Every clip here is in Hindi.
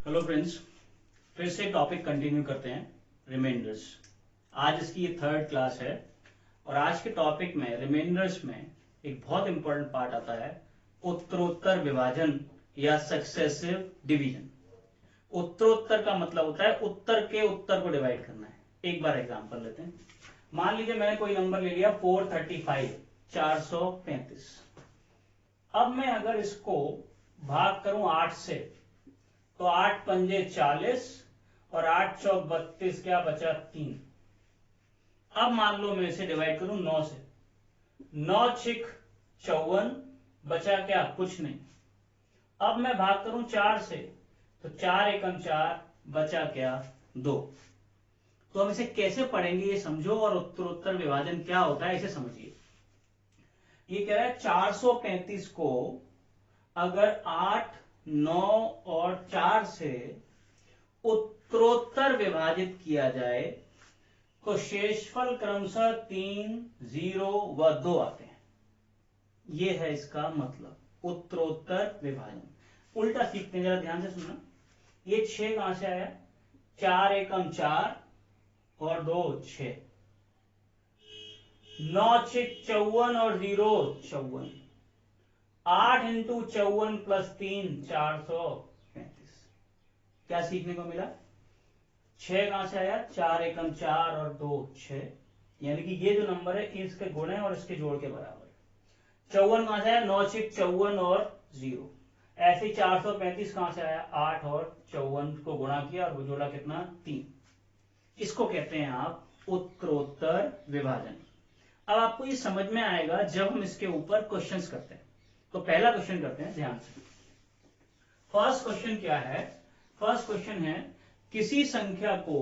हेलो फ्रेंड्स, फिर से टॉपिक कंटिन्यू करते हैं रिमाइंडर्स। आज इसकी ये थर्ड क्लास है और आज के टॉपिक में रिमाइंडर्स में एक बहुत इंपॉर्टेंट पार्ट आता है उत्तरोत्तर विभाजन या सक्सेसिव डिवीजन। उत्तरोत्तर का मतलब होता है उत्तर के उत्तर को डिवाइड करना है। एक बार एग्जांपल लेते हैं। मान लीजिए मैंने कोई नंबर ले लिया 435 435। अब मैं अगर इसको भाग करूं 8 से तो 8 पंजे 40 और 8 चौक 32, क्या बचा 3। अब मान लो मैं इसे डिवाइड करूं 9 से, 9 छिक 54, बचा क्या, कुछ नहीं। अब मैं भाग करूं 4 से तो 4 एकम 4, बचा क्या 2। तो हम इसे कैसे पढ़ेंगे ये समझो, और उत्तरोत्तर विभाजन क्या होता है इसे समझिए। ये कह रहा है 435 को अगर 8, 9 और 4 से उत्तरोत्तर विभाजित किया जाए तो शेषफल क्रमशः 3, 0 व 2 आते हैं। यह है इसका मतलब उत्तरोत्तर विभाजन। उल्टा सीखते हैं, जरा ध्यान से सुनना। ये 6 कहां से आया, 4 एकम 4 और 2 6, 9 छिक 54 और 0 54, 8 इंटू 54 प्लस 3 435। क्या सीखने को मिला, 6 कहां से आया, 4 एकम 4 और 2 6, यानी कि ये जो नंबर है इसके गुणे और इसके जोड़ के बराबर है। 54 कहां से आया, 9 छिक 54 और 0। ऐसे ही 435 कहां से आया, 8 और 54 को गुणा किया और वो जोड़ा कितना 3। इसको कहते हैं आप उत्तरोत्तर विभाजन। अब आपको ये समझ में आएगा जब हम इसके ऊपर क्वेश्चंस करते हैं। तो पहला क्वेश्चन करते हैं ध्यान से। फर्स्ट क्वेश्चन क्या है, फर्स्ट क्वेश्चन है किसी संख्या को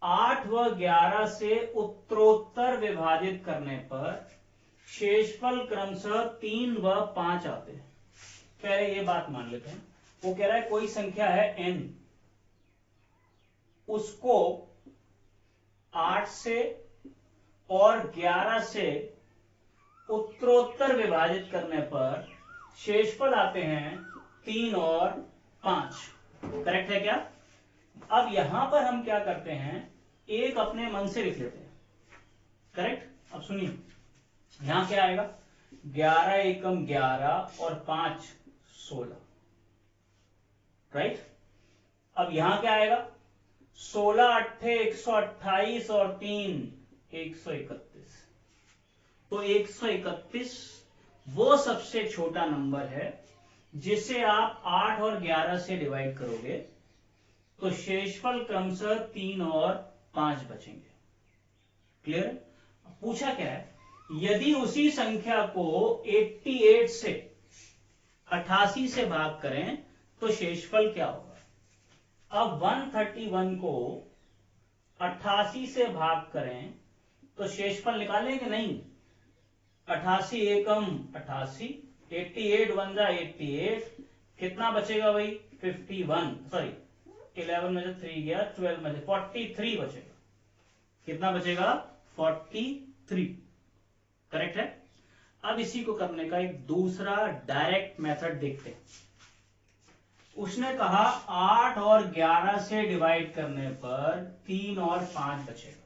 8 व 11 से उत्तरोत्तर विभाजित करने पर शेषफल क्रमशः 3 व 5 आते हैं। पहले ये बात मान लेते हैं। वो कह रहा है कोई संख्या है n, उसको 8 से और 11 से उत्तरोत्तर विभाजित करने पर शेषफल आते हैं 3 और 5। करेक्ट है क्या। अब यहां पर हम क्या करते हैं, एक अपने मन से लिख लेते हैं। करेक्ट। अब सुनिए, यहां क्या आएगा, 11 एकम 11 और 5 16। राइट। अब यहां क्या आएगा, 16 अट्ठे 128 और 3 131। तो 131 वो सबसे छोटा नंबर है जिसे आप 8 और 11 से डिवाइड करोगे तो शेषफल क्रमशः 3 और 5 बचेंगे। क्लियर। पूछा क्या है, यदि उसी संख्या को 88 से 88 से भाग करें तो शेषफल क्या होगा। अब 131 को 88 से भाग करें तो शेषफल निकालें कि नहीं। 88 एकम 88, 88 वन जा 88, कितना बचेगा भाई 51, सॉरी 11 में से 3 गया, 12 में से 43 बचेगा। कितना बचेगा 43। करेक्ट है। अब इसी को करने का एक दूसरा डायरेक्ट मेथड देखते हैं। उसने कहा 8 और 11 से डिवाइड करने पर 3 और 5 बचेगा।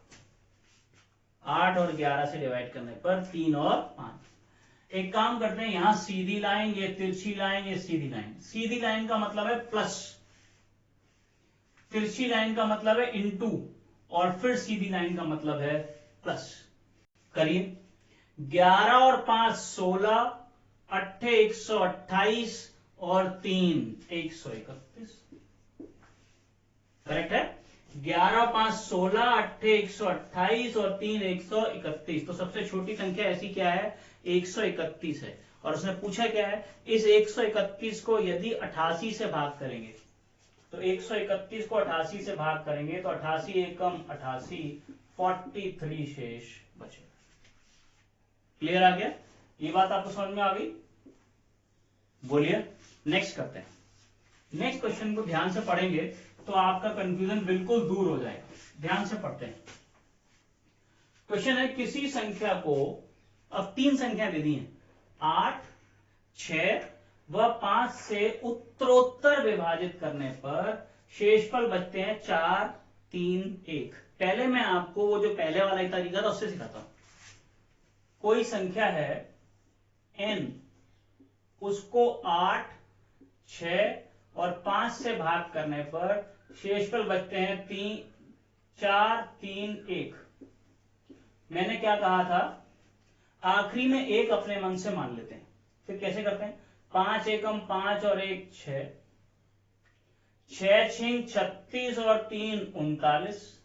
8 और 11 से डिवाइड करने पर 3 और 5। एक काम करते हैं, यहां सीधी लाइन, ये तिरछी लाइन, ये सीधी लाइन। सीधी लाइन का मतलब है प्लस, तिरछी लाइन का मतलब है इनटू, और फिर सीधी लाइन का मतलब है प्लस। करिए, 11 और 5 16, अट्ठे 128 और 3 131। करेक्ट है। 11 5 16, अट्ठे 128 और 3 131। तो सबसे छोटी संख्या ऐसी क्या है, 131 है। और उसने पूछा क्या है, इस 131 को यदि 88 से भाग करेंगे तो 131 को 88 से भाग करेंगे तो 88 एकम 88, 43 शेष बचेगा। क्लियर आ गया, ये बात आपको समझ में आ गई। बोलिए, नेक्स्ट करते हैं। नेक्स्ट क्वेश्चन को ध्यान से पढ़ेंगे तो आपका कंफ्यूजन बिल्कुल दूर हो जाएगा। ध्यान से पढ़ते हैं। क्वेश्चन है किसी संख्या को, अब 3 संख्या दे दी है, 8, 6 व 5 से उत्तरोत्तर विभाजित करने पर शेषफल बचते हैं 4 3 1। पहले मैं आपको वो जो पहले वाला एक तरीका था उससे सिखाता हूं। कोई संख्या है n, उसको 8 6 और 5 से भाग करने पर शेषफल बचते हैं 4 3 1। मैंने क्या कहा था, आखिरी में एक अपने मन से मान लेते हैं। फिर कैसे करते हैं, 5 एकम 5 और 1 6, 6 छिंग 36 और 3 39,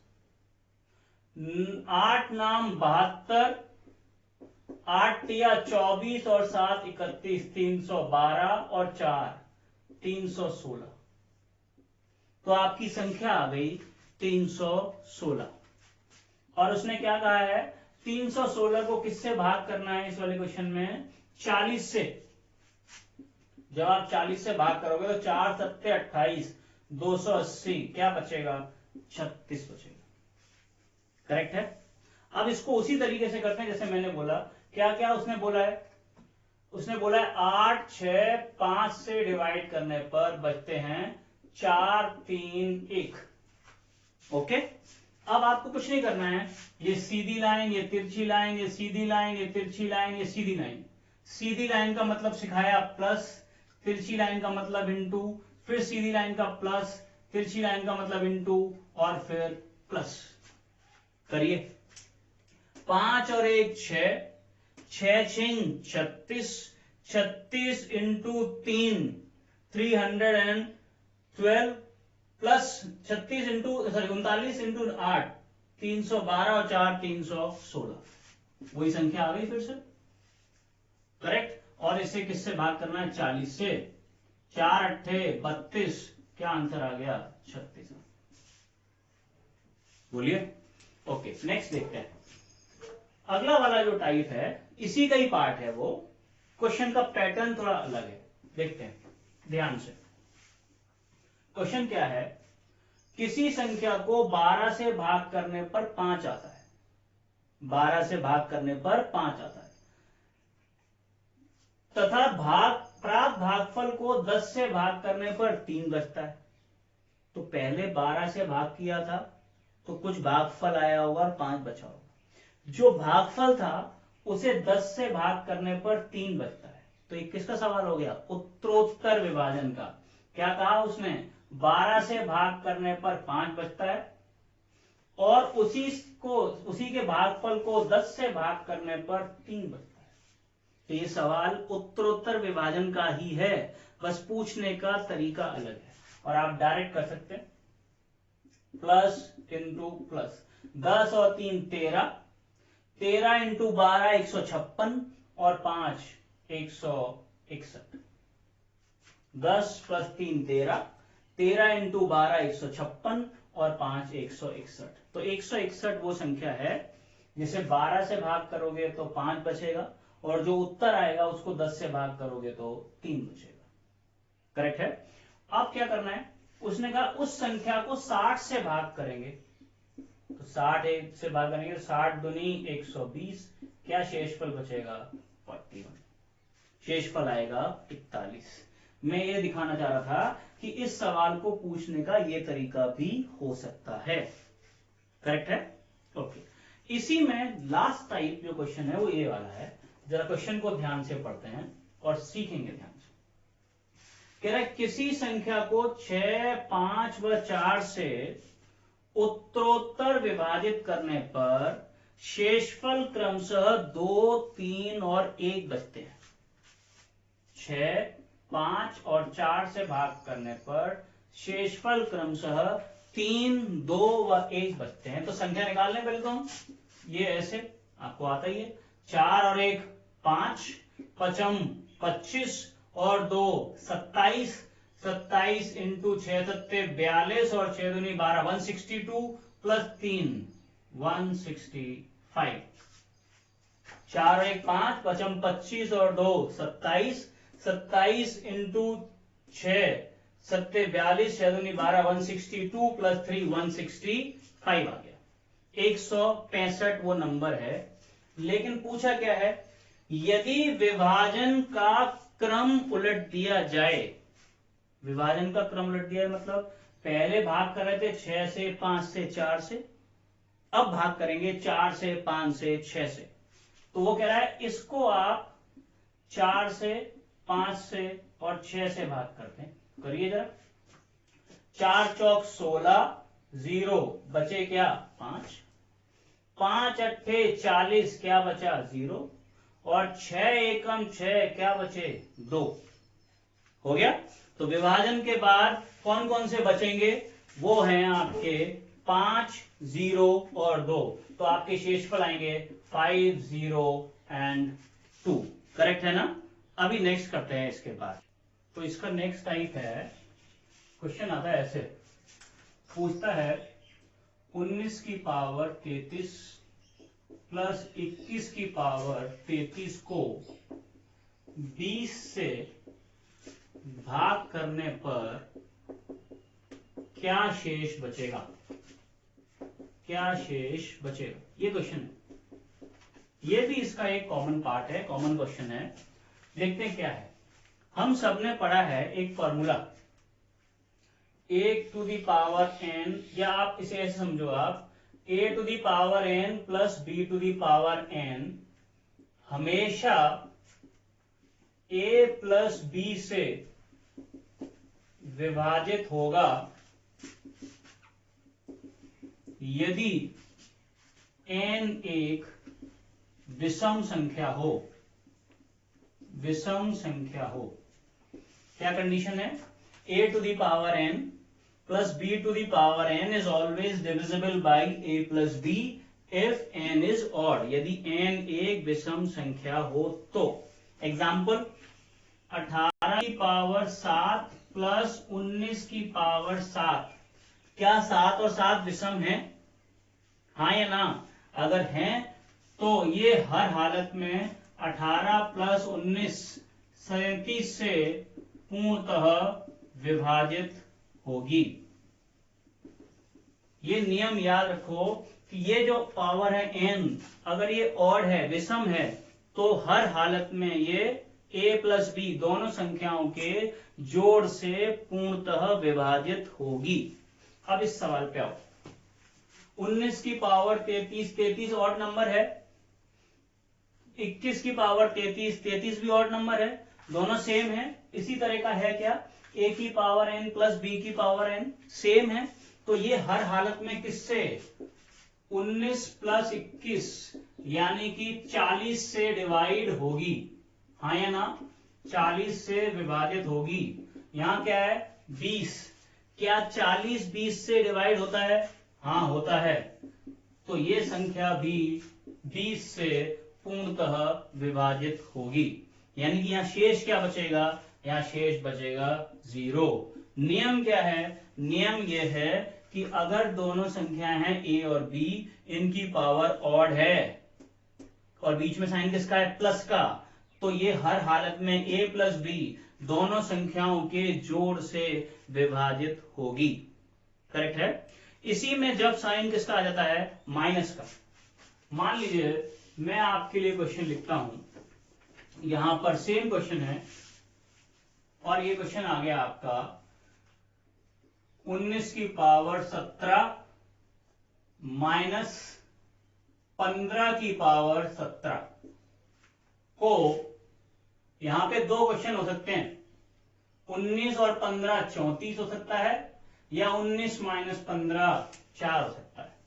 8 नाम 72, 8 तिया 24 और 7 31, 312 और 4 316। तो आपकी संख्या आ गई 316। और उसने क्या कहा है, 316 को किससे भाग करना है इस वाले क्वेश्चन में, 40 से। जब आप 40 से भाग करोगे तो 4 7 28, 280, क्या बचेगा, 36 बचेगा। करेक्ट है। अब इसको उसी तरीके से करते हैं जैसे मैंने बोला। क्या क्या उसने बोला है, उसने बोला है 8 6 5 से डिवाइड करने पर बचते हैं 4 3 1। ओके, अब आपको कुछ नहीं करना है, ये सीधी लाइन, ये तिरछी लाइन, ये सीधी लाइन, ये तिरछी लाइन, ये सीधी लाइन। सीधी लाइन का मतलब सिखाया प्लस, तिरछी लाइन का मतलब इनटू, फिर सीधी लाइन का प्लस, तिरछी लाइन का मतलब इनटू, और फिर प्लस। करिए, 5 और 1 6, 6 छिंग 36, 36 इंटू 3 312, प्लस 36 इंटू 39 इंटू 8 312 और 4 316। वही संख्या आ गई फिर से। करेक्ट। और इसे किससे भाग करना है, 40 से। 4 अट्ठे 32, क्या आंसर आ गया, 36। बोलिए। ओके, नेक्स्ट देखते हैं। अगला वाला जो टाइप है इसी का ही पार्ट है, वो क्वेश्चन का पैटर्न थोड़ा अलग है। देखते हैं ध्यान से। क्वेश्चन क्या है, किसी संख्या को 12 से भाग करने पर 5 आता है। 12 से भाग करने पर 5 आता है तथा प्राप्त भागफल को 10 से भाग करने पर 3 बचता है। तो पहले 12 से भाग किया था तो कुछ भागफल आया होगा और 5 बचा होगा। जो भागफल था उसे 10 से भाग करने पर 3 बचता है। तो ये किसका सवाल हो गया, उत्तरोत्तर विभाजन का। क्या कहा उसने, 12 से भाग करने पर 5 बचता है और उसी के भागफल को 10 से भाग करने पर 3 बचता है। तो ये सवाल उत्तरोत्तर विभाजन का ही है, बस पूछने का तरीका अलग है। और आप डायरेक्ट कर सकते हैं, प्लस इंटू प्लस, 10 और 3 13, 13 इंटू 12 156 और 5 161। 10 प्लस 3 13, 13 इंटू 12 156 और 5 161। तो 161 वो संख्या है जिसे 12 से भाग करोगे तो 5 बचेगा और जो उत्तर आएगा उसको 10 से भाग करोगे तो 3 बचेगा। करेक्ट है। अब क्या करना है, उसने कहा उस संख्या को 60 से भाग करेंगे। तो 60 से भाग करेंगे, 60 दूनी 120, क्या शेषफल बचेगा, 41। शेषफल आएगा 41। मैं ये दिखाना चाह रहा था कि इस सवाल को पूछने का ये तरीका भी हो सकता है। करेक्ट है। ओके, इसी में लास्ट टाइप जो क्वेश्चन है वो ये वाला है। जरा क्वेश्चन को ध्यान से पढ़ते हैं और सीखेंगे ध्यान से। कह रहा है किसी संख्या को 6 5 व 4 से उत्तरोत्तर विभाजित करने पर शेषफल क्रमशः 2 3 और 1 बचते हैं। 6 5 और 4 से भाग करने पर शेषफल क्रमशः 3 2 व 1 बचते हैं। तो संख्या निकालने पहले तो हम ये ऐसे, आपको आता ही है, 4 और 1 5, 5 25 और 2 27, 27 इंटू 6 सत्ते 42 और 6 दूनी 12, 162 प्लस 3 165। 4 और 1 5, 5 25 और 2 27, 27 इंटू 6 सत्ते 42, 6 दूनी 12, 162 प्लस 3 165 आ गया। 165 वो नंबर है। लेकिन पूछा क्या है, यदि विभाजन का क्रम उलट दिया जाए, विभाजन का क्रम उलट दिया मतलब पहले भाग कर रहे थे 6 से, 5 से, 4 से, अब भाग करेंगे 4 से, 5 से, 6 से। तो वो कह रहा है इसको आप 4 से, 5 से और 6 से भाग करते हैं। करिए जरा। 4 चौक 16, 0 बचे क्या 5, 5 अट्ठे 40 क्या बचा 0, और 6 एकम 6 क्या बचे 2। हो गया। तो विभाजन के बाद कौन कौन से बचेंगे, वो हैं आपके 5, 0 और 2। तो आपके शेषफल आएंगे 5, 0 एंड 2। करेक्ट है ना। अभी नेक्स्ट करते हैं इसके बाद। तो इसका नेक्स्ट टाइप है, क्वेश्चन आता है ऐसे, पूछता है 19 की पावर 33 प्लस 21 की पावर 33 को 20 से भाग करने पर क्या शेष बचेगा, क्या शेष बचेगा, ये क्वेश्चन है। ये भी इसका एक कॉमन पार्ट है, कॉमन क्वेश्चन है। देखते हैं क्या है। हम सबने पढ़ा है एक formula, a to the power n, या आप इसे ऐसे समझो, आप a to the power n plus b to the power n हमेशा a प्लस b से विभाजित होगा यदि n एक विषम संख्या हो, विषम संख्या हो। क्या कंडीशन है, a to the power n plus b to the power n is always divisible by a plus b if n is odd, यदि n एक विषम संख्या हो तो। एग्जाम्पल, 18 की पावर 7 प्लस 19 की पावर 7, क्या 7 और 7 विषम है, हाँ या ना। अगर हैं तो ये हर हालत में 18 प्लस 19 37 से पूर्णतः विभाजित होगी। ये नियम याद रखो कि ये जो पावर है n, अगर ये ऑड है, विषम है, तो हर हालत में ये a प्लस b दोनों संख्याओं के जोड़ से पूर्णतः विभाजित होगी। अब इस सवाल पे आओ। 19 की पावर 33, 33 ऑड नंबर है। 21 की पावर 33, 33 भी ऑड नंबर है, दोनों सेम है। इसी तरह का है क्या, a की पावर n प्लस b की पावर n सेम है। तो ये हर हालत में किससे, 19 प्लस 21 यानी कि 40 से डिवाइड होगी, हाँ या ना, 40 से विभाजित होगी। यहाँ क्या है 20, क्या 40 20 से डिवाइड होता है, हाँ होता है। तो ये संख्या भी 20 से पूर्णतः विभाजित होगी, यानी कि यहाँ शेष क्या बचेगा, यहाँ शेष बचेगा 0। नियम क्या है, नियम ये है कि अगर दोनों संख्याएं हैं a और b, इनकी पावर ऑड है और बीच में साइन किसका है, प्लस का, तो ये हर हालत में a प्लस b दोनों संख्याओं के जोड़ से विभाजित होगी। करेक्ट है। इसी में जब साइन किसका आ जाता है, माइनस का। मान लीजिए मैं आपके लिए क्वेश्चन लिखता हूं, यहां पर सेम क्वेश्चन है और ये क्वेश्चन आ गया आपका 19 की पावर 17 माइनस 15 की पावर 17 को, यहां पे दो क्वेश्चन हो सकते हैं, 19 और 15 34 हो सकता है, या 19 माइनस 15 4 हो सकता है।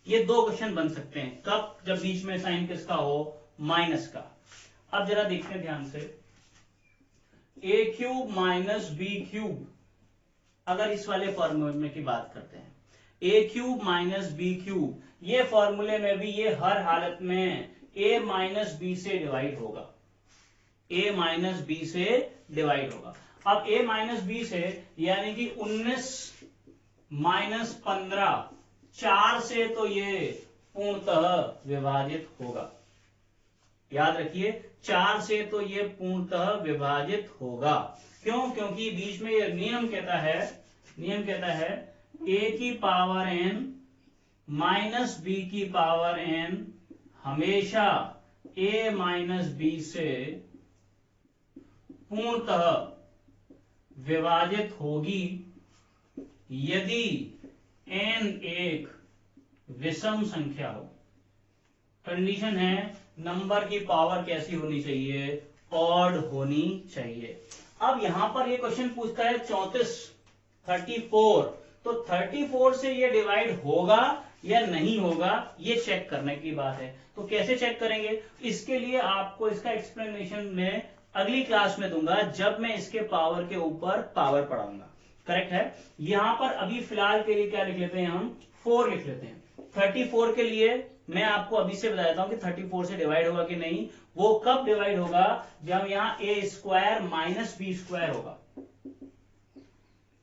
ये दो क्वेश्चन बन सकते हैं, कब, जब बीच में साइन किसका हो, माइनस का। अब जरा देखते हैं ध्यान से, a cube minus B cube, अगर इस वाले फॉर्मूले की बात करते हैं, a cube minus B cube, ये फॉर्मूले में भी ये हर हालत में a माइनस बी से डिवाइड होगा, a माइनस बी से डिवाइड होगा। अब a माइनस बी से यानी कि 19 माइनस 15 4 से तो ये पूर्णतः विभाजित होगा। याद रखिए 4 से तो ये पूर्णतः विभाजित होगा। क्यों, क्योंकि बीच में ये नियम कहता है a की पावर n माइनस b की पावर n हमेशा a माइनस b से पूर्णतः विभाजित होगी यदि n एक विषम संख्या हो। कंडीशन है नंबर की पावर कैसी होनी चाहिए, ऑड होनी चाहिए। अब यहां पर ये क्वेश्चन पूछता है 34 तो 34 से ये डिवाइड होगा या नहीं होगा, ये चेक करने की बात है। तो कैसे चेक करेंगे, इसके लिए आपको इसका एक्सप्लेनेशन मैं अगली क्लास में दूंगा, जब मैं इसके पावर के ऊपर पावर पढ़ाऊंगा। करेक्ट है। यहां पर अभी फिलहाल के लिए क्या लिख लेते हैं, हम 4 लिख लेते हैं। 34 के लिए मैं आपको अभी से बता देता हूं कि 34 से डिवाइड होगा कि नहीं। वो कब डिवाइड होगा, जब यहाँ a square minus B square होगा।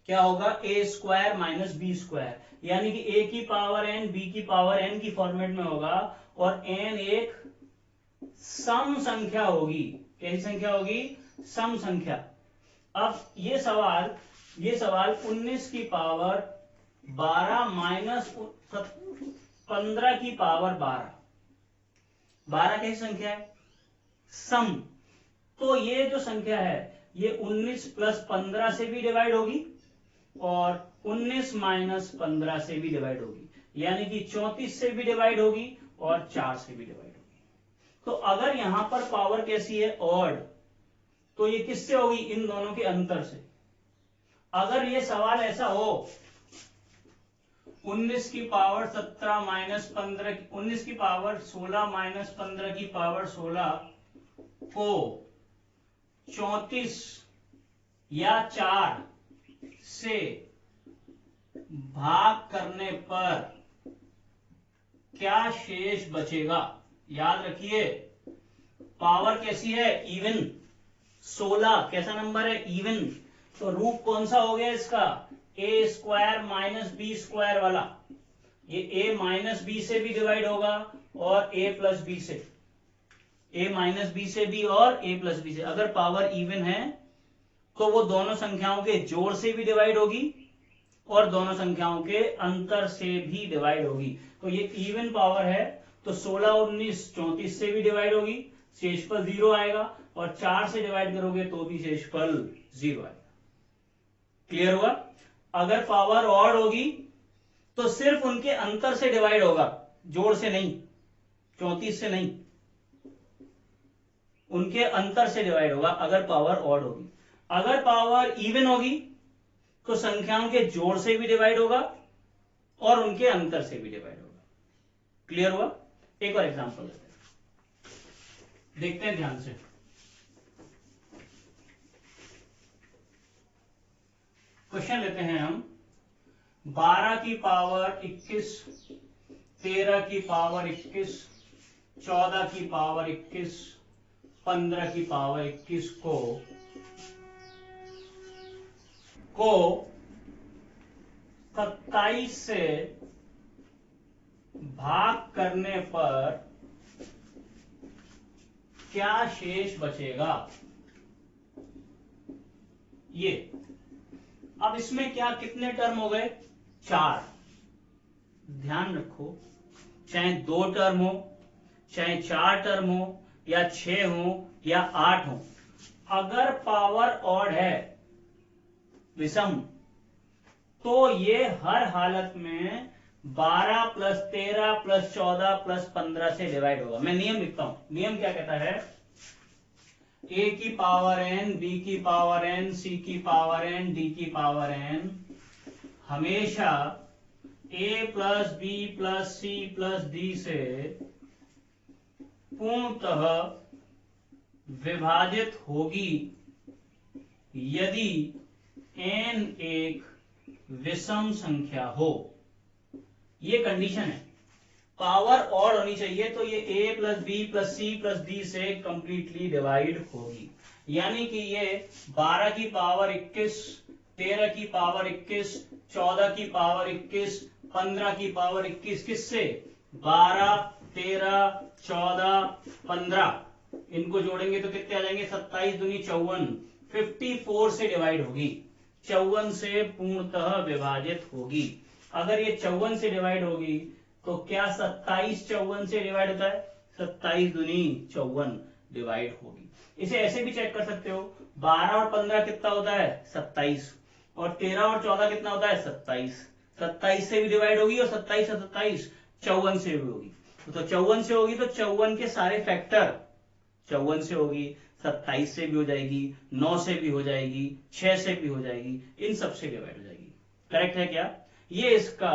क्या होगा, a square minus B square, यानी कि a की पावर n b की पावर n की फॉर्मेट में होगा, और n एक सम संख्या होगी। कैसी संख्या होगी, सम संख्या। अब ये सवाल 19 की पावर 12 माइनस 15 की पावर 12 कैसी संख्या है, सम। तो ये जो संख्या है ये 19 प्लस 15 से भी डिवाइड होगी और 19 माइनस 15 से भी डिवाइड होगी, यानी कि 34 से भी डिवाइड होगी और 4 से भी डिवाइड होगी। तो अगर यहां पर पावर कैसी है, ऑड, तो ये किससे होगी, इन दोनों के अंतर से। अगर ये सवाल ऐसा हो 19 की पावर 17 माइनस 15, 19 की पावर 16 माइनस 15 की पावर 16 को 34 या 4 से भाग करने पर क्या शेष बचेगा। याद रखिए पावर कैसी है, इवन। 16 कैसा नंबर है, इवन। तो रूप कौन सा हो गया इसका, ए स्क्वायर माइनस बी स्क्वायर वाला। ये a माइनस बी से भी डिवाइड होगा और a प्लस बी से, a माइनस बी से भी और a प्लस बी से। अगर पावर इवन है तो वो दोनों संख्याओं के जोड़ से भी डिवाइड होगी और दोनों संख्याओं के अंतर से भी डिवाइड होगी। तो ये इवन पावर है, तो 16 और 19 34 से भी डिवाइड होगी, शेषफल 0 आएगा, और 4 से डिवाइड करोगे तो भी शेषफल 0 आएगा। क्लियर हुआ। अगर पावर ऑड होगी तो सिर्फ उनके अंतर से डिवाइड होगा, जोड़ से नहीं, 34 से नहीं, उनके अंतर से डिवाइड होगा अगर पावर ऑड होगी। अगर पावर इवन होगी तो संख्याओं के जोड़ से भी डिवाइड होगा और उनके अंतर से भी डिवाइड होगा। क्लियर हुआ। एक और एग्जांपल लेते हैं, देखते हैं ध्यान से। क्वेश्चन लेते हैं हम 12 की पावर 21, 13 की पावर 21, 14 की पावर 21, 15 की पावर 21 को 27 से भाग करने पर क्या शेष बचेगा। ये अब इसमें क्या कितने टर्म हो गए, 4। ध्यान रखो, चाहे 2 टर्म हो, चाहे 4 टर्म हो, या 6 हो या 8 हो, अगर पावर ऑड है, विषम, तो ये हर हालत में 12 प्लस 13 प्लस 14 प्लस 15 से डिवाइड होगा। मैं नियम लिखता हूं। नियम क्या कहता है, a की पावर n, b की पावर n, c की पावर n, d की पावर n हमेशा a plus B plus C plus D से पूर्णतः विभाजित होगी यदि n एक विषम संख्या हो। ये कंडीशन है, पावर ऑड होनी चाहिए, तो ये a plus B plus C plus D से कंप्लीटली डिवाइड होगी। यानी कि ये 12 की पावर 21, 13 की पावर 21, 14 की पावर 21, 15 की पावर 21 किससे, 12, 13, 14, 15, इनको जोड़ेंगे तो कितने आ जाएंगे, 27 दूनी 54, 54 से डिवाइड होगी, 54 से पूर्णतः विभाजित होगी। अगर ये 54 से डिवाइड होगी तो क्या 27 54 से डिवाइड होता है, 27 दूनी 54 डिवाइड होगी। इसे ऐसे भी चेक कर सकते हो, 12 और 15 कितना होता है, 27, और 13 और 14 कितना होता है 27। 27 से भी डिवाइड होगी और 27 और 27 54 से भी होगी। तो 54 से होगी तो 54 के सारे फैक्टर 54 से होगी, 27 से भी हो जाएगी, 9 से भी हो जाएगी, 6 से भी हो जाएगी, इन सब से डिवाइड हो जाएगी। करेक्ट है क्या? ये इसका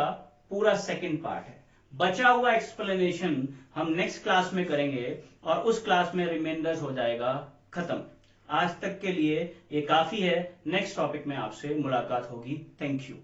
पूरा सेकंड पार्ट है। बचा हुआ एक्सप्लेनेशन हम नेक्स्ट क्लास में करेंगे और उस क्लास में रिमाइंडर्स हो जाएगा खत्म। आज तक के लिए ये काफी है। नेक्स्ट टॉपिक में आपसे मुलाकात होगी। Thank you.